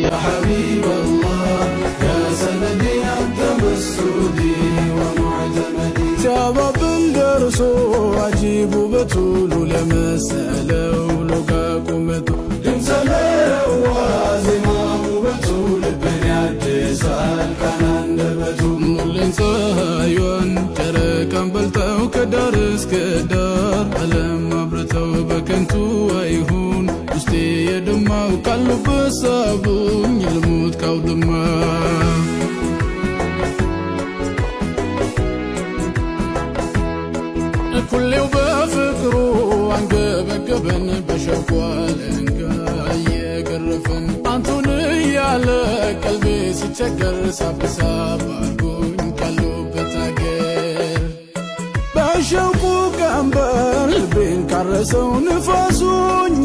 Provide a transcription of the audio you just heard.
يا حبيب الله يا سندي أنت مسعودي ومعتمدي سبب درسو عجيب بطول لمسألة ولقاكمته دمسلة وازمام بطول بني سال كان عندبته مولين صايون تركم بلتو كدارس كدار ألم أبرتو بكنتو أيهون ውስጤ የደማው ካለበት ሳቡኝ ልሙት ካውድማ ኩሌው በፍቅሩ አንገበገበን በሸኳለንጋ እየገረፈን አንቱን እያለ ቀልቤ ሲቸገር ሳብሳብ አርጎኝ ካለበት አገር በሸውቁ ቀንበር ልቤን ካረሰው ንፋሱኝ